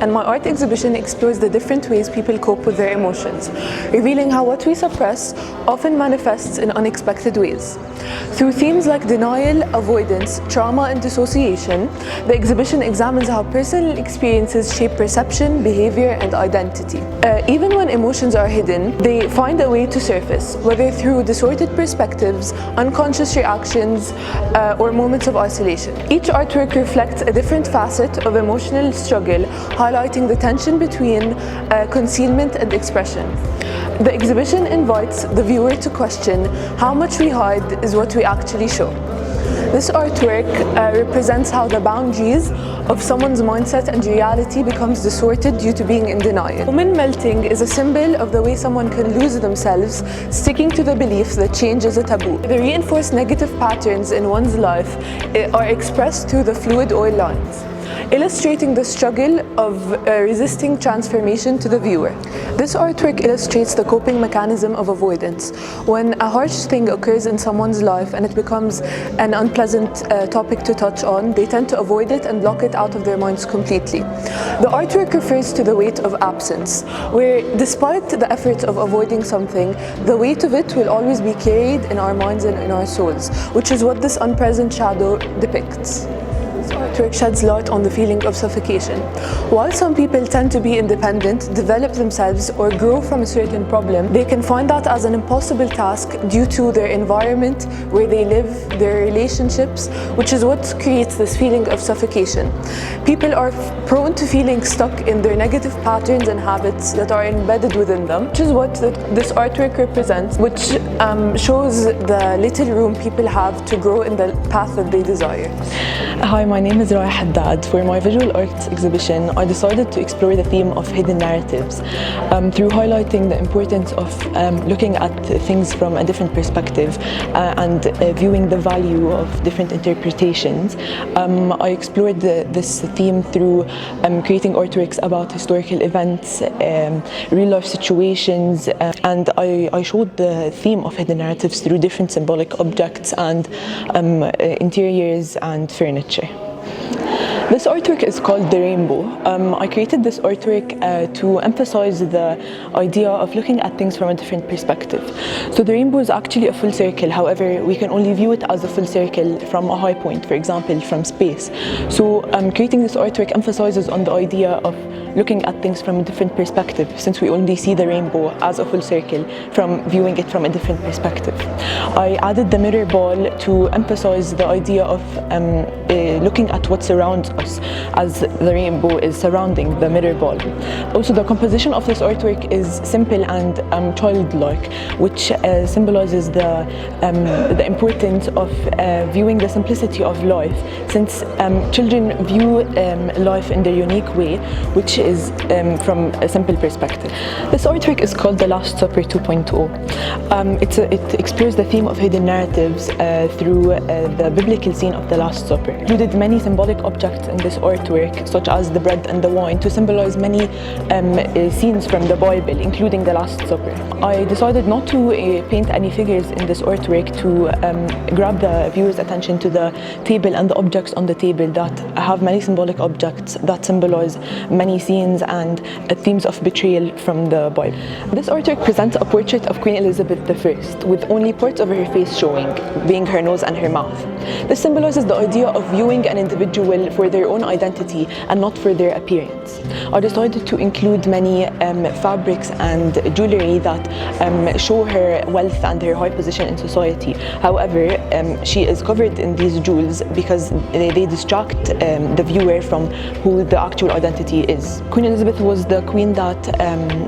And my art exhibition explores the different ways people cope with their emotions, revealing how what we suppress often manifests in unexpected ways. Through themes like denial, avoidance, trauma, and dissociation, the exhibition examines how personal experiences shape perception, behavior, and identity. Even when emotions are hidden, they find a way to surface, whether through distorted perspectives, unconscious reactions, or moments of isolation. Each artwork reflects a different facet of emotional struggle, highlighting the tension between concealment and expression. The exhibition invites the viewer to question how much we hide is what we actually show. This artwork represents how the boundaries of someone's mindset and reality becomes distorted due to being in denial. Woman melting is a symbol of the way someone can lose themselves, sticking to the belief that change is a taboo. The reinforced negative patterns in one's life are expressed through the fluid oil lines, illustrating the struggle of resisting transformation to the viewer. This artwork illustrates the coping mechanism of avoidance. When a harsh thing occurs in someone's life and it becomes an unpleasant topic to touch on, they tend to avoid it and block it out of their minds completely. The artwork refers to the weight of absence, where despite the effort of avoiding something, the weight of it will always be carried in our minds and in our souls, which is what this unpresent shadow depicts. This artwork sheds light on the feeling of suffocation. While some people tend to be independent, develop themselves, or grow from a certain problem, they can find that as an impossible task due to their environment, where they live, their relationships, which is what creates this feeling of suffocation. People are prone to feeling stuck in their negative patterns and habits that are embedded within them, which is what this artwork represents, which shows the little room people have to grow in the path that they desire. Hi, my name is Raya Haddad. For my visual arts exhibition, I decided to explore the theme of hidden narratives through highlighting the importance of looking at things from a different perspective and viewing the value of different interpretations. I explored this theme through creating artworks about historical events, real-life situations, and I showed the theme of hidden narratives through different symbolic objects and interiors and furniture. This artwork is called The Rainbow. I created this artwork to emphasize the idea of looking at things from a different perspective. So the rainbow is actually a full circle, however, we can only view it as a full circle from a high point, for example, from space. So creating this artwork emphasizes on the idea of looking at things from a different perspective, since we only see the rainbow as a full circle from viewing it from a different perspective. I added the mirror ball to emphasize the idea of looking at what surrounds us, as the rainbow is surrounding the mirror ball. Also, the composition of this artwork is simple and childlike, which symbolizes the importance of viewing the simplicity of life, since children view life in their unique way, which is from a simple perspective. This artwork is called The Last Supper 2.0. It explores the theme of hidden narratives through the biblical scene of the Last Supper. It included many symbolic objects in this artwork, such as the bread and the wine, to symbolize many scenes from the Bible, including the Last Supper. I decided not to paint any figures in this artwork to grab the viewer's attention to the table and the objects on the table that have many symbolic objects that symbolize many scenes and themes of betrayal from the Bible. This artwork presents a portrait of Queen Elizabeth I, with only parts of her face showing, being her nose and her mouth. This symbolizes the idea of viewing an individual for their own identity and not for their appearance. I decided to include many fabrics and jewelry that show her wealth and her high position in society. However, she is covered in these jewels because they distract the viewer from who the actual identity is. Queen Elizabeth was the queen that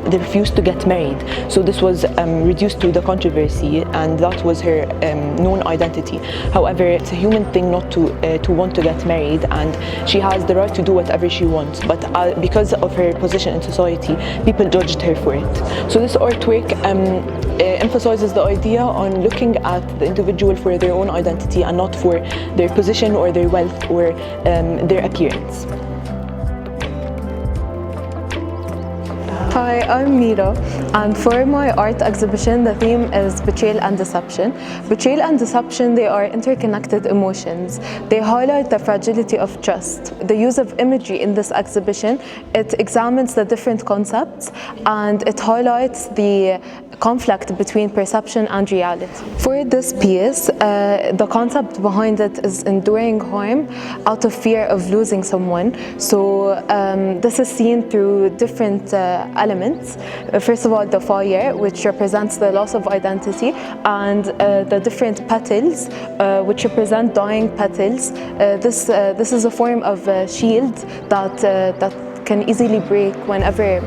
they refused to get married, so this was reduced to the controversy, and that was her known identity. However, it's a human thing not to want to get married, and she has the right to do whatever she wants, but because of her position in society, people judged her for it. So this artwork emphasizes the idea on looking at the individual for their own identity and not for their position or their wealth or their appearance. Hi, I'm Mira, and for my art exhibition, the theme is betrayal and deception. Betrayal and deception, they are interconnected emotions. They highlight the fragility of trust. The use of imagery in this exhibition, it examines the different concepts and it highlights the conflict between perception and reality. For this piece, the concept behind it is enduring harm out of fear of losing someone. So this is seen through different elements. First of all, the fire, which represents the loss of identity, and the different petals, which represent dying petals. This is a form of shield that can easily break whenever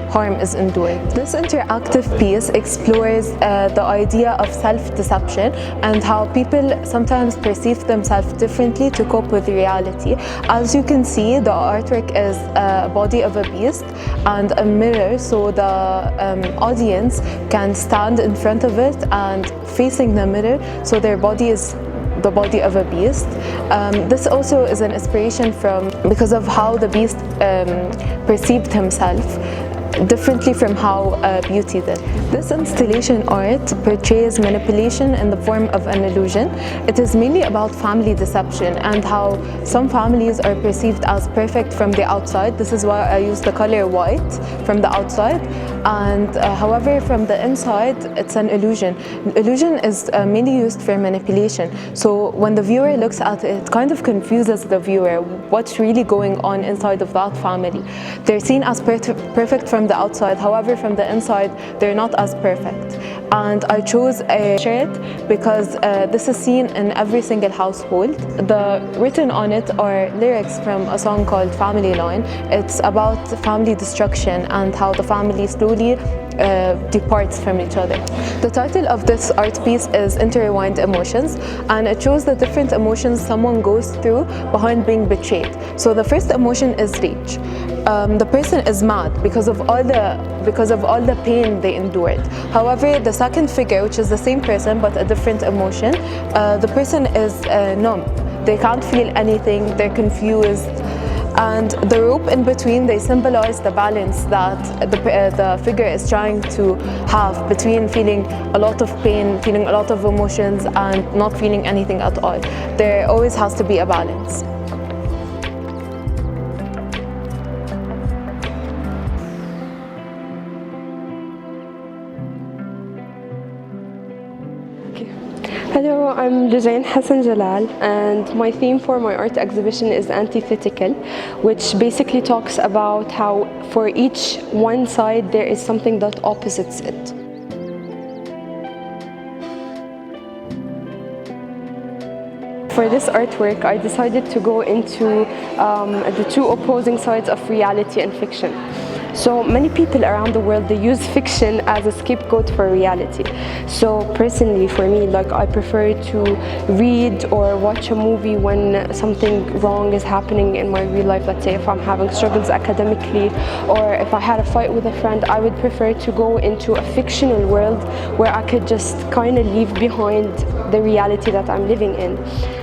harm is endured. This interactive piece explores the idea of self-deception and how people sometimes perceive themselves differently to cope with reality. As you can see, the artwork is a body of a beast and a mirror, so the audience can stand in front of it and facing the mirror, so their body is the body of a beast. This also is an inspiration because of how the beast perceived himself differently from how beauty did. This installation art portrays manipulation in the form of an illusion. It is mainly about family deception and how some families are perceived as perfect from the outside. This is why I use the color white from the outside, and however from the inside it's an illusion. Illusion is mainly used for manipulation. So when the viewer looks at it, it kind of confuses the viewer what's really going on inside of that family. They're seen as perfect from the outside, however from the inside they're not as perfect. And I chose a shirt because this is seen in every single household. Written on it are lyrics from a song called Family Line. It's about family destruction and how the family slowly departs from each other. The title of this art piece is Intertwined Emotions, and it shows the different emotions someone goes through behind being betrayed. So the first emotion is rage. The person is mad because of all the pain they endured. However, the second figure, which is the same person but a different emotion, the person is numb. They can't feel anything, they're confused. And the rope in between, they symbolize the balance that the figure is trying to have between feeling a lot of pain, feeling a lot of emotions, and not feeling anything at all. There always has to be a balance. Hello, I'm Lujain Hassan Jalal, and my theme for my art exhibition is antithetical, which basically talks about how for each one side there is something that opposites it. For this artwork, I decided to go into the two opposing sides of reality and fiction. So many people around the world, they use fiction as a scapegoat for reality. So personally for me, like, I prefer to read or watch a movie when something wrong is happening in my real life. Let's say if I'm having struggles academically, or if I had a fight with a friend, I would prefer to go into a fictional world where I could just kind of leave behind the reality that I'm living in.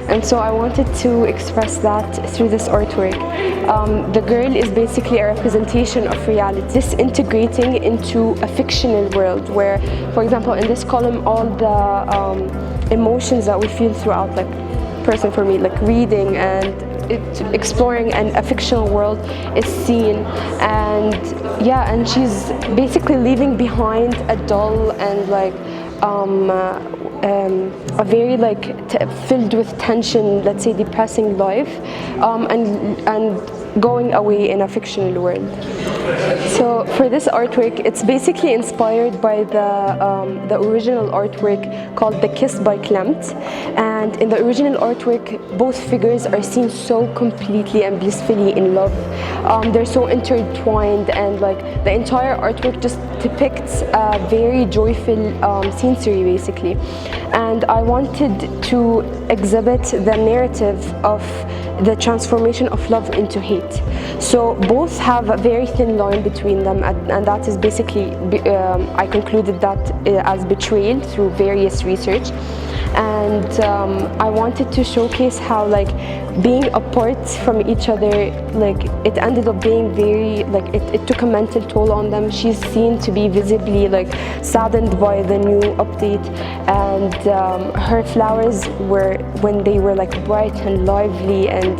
And so I wanted to express that through this artwork. The girl is basically a representation of reality, disintegrating into a fictional world where, for example, in this column, all the emotions that we feel throughout, like, person for me, like reading and exploring a fictional world is seen. And yeah, and she's basically leaving behind a dull and like a very filled with tension, let's say depressing life, and going away in a fictional world. So for this artwork, it's basically inspired by the original artwork called The Kiss by Klimt. And in the original artwork, both figures are seen so completely and blissfully in love. They're so intertwined, and like the entire artwork just depicts a very joyful scenery basically. And I wanted to exhibit the narrative of the transformation of love into hate. So both have a very thin line between them, and that is basically, I concluded that as betrayal through various research. And I wanted to showcase how, like, being apart from each other, like, it ended up being very, like, it took a mental toll on them. She's seen to be visibly, like, saddened by the new update, and her flowers were, when they were, like, bright and lively and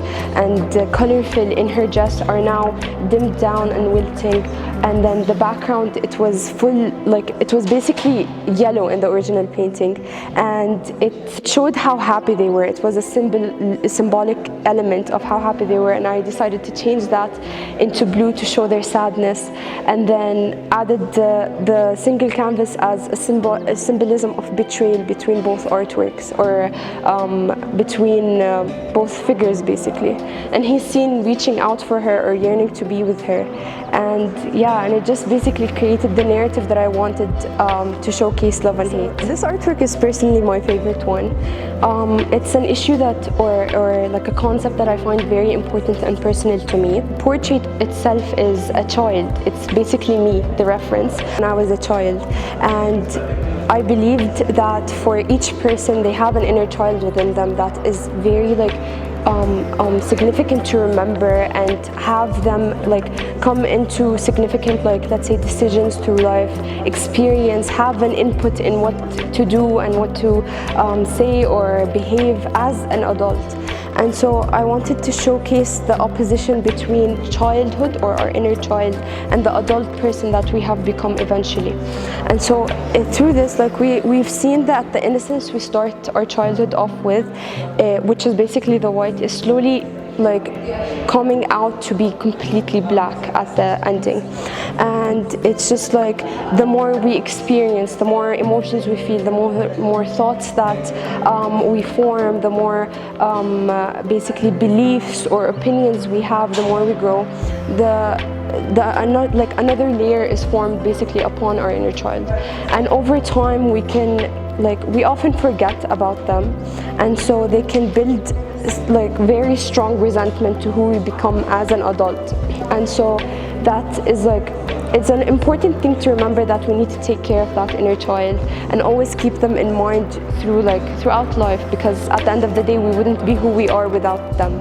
colorful in her dress, are now dimmed down and wilting. And then the background, it was full, like, it was basically yellow in the original painting, and it showed how happy they were. It was a symbolic element of how happy they were, and I decided to change that into blue to show their sadness, and then added the single canvas as a symbolism of betrayal between both artworks, or between both figures, basically. And he's seen reaching out for her or yearning to be with her, and yeah, and it just basically created the narrative that I wanted to showcase love and hate. This artwork is personally my favorite one. It's an issue that, or like a concept that I find very important and personal to me. Portrait itself is a child. It's basically me, the reference, when I was a child. And I believed that for each person, they have an inner child within them that is very, like, significant to remember, and have them, like, come into significant, like, let's say, decisions through life, experience, have an input in what to do and what to say or behave as an adult. And so I wanted to showcase the opposition between childhood, or our inner child, and the adult person that we have become eventually. And so through this, like, we've seen that the innocence we start our childhood off with, which is basically the white, is slowly, like, coming out to be completely black at the ending. And it's just like, the more we experience, the more emotions we feel, the more thoughts that we form, the more basically beliefs or opinions we have, the more we grow. Another layer is formed basically upon our inner child, and over time we can, like, we often forget about them, and so they can build, like, very strong resentment to who we become as an adult. And so that is, like, it's an important thing to remember, that we need to take care of that inner child and always keep them in mind throughout life, because at the end of the day we wouldn't be who we are without them.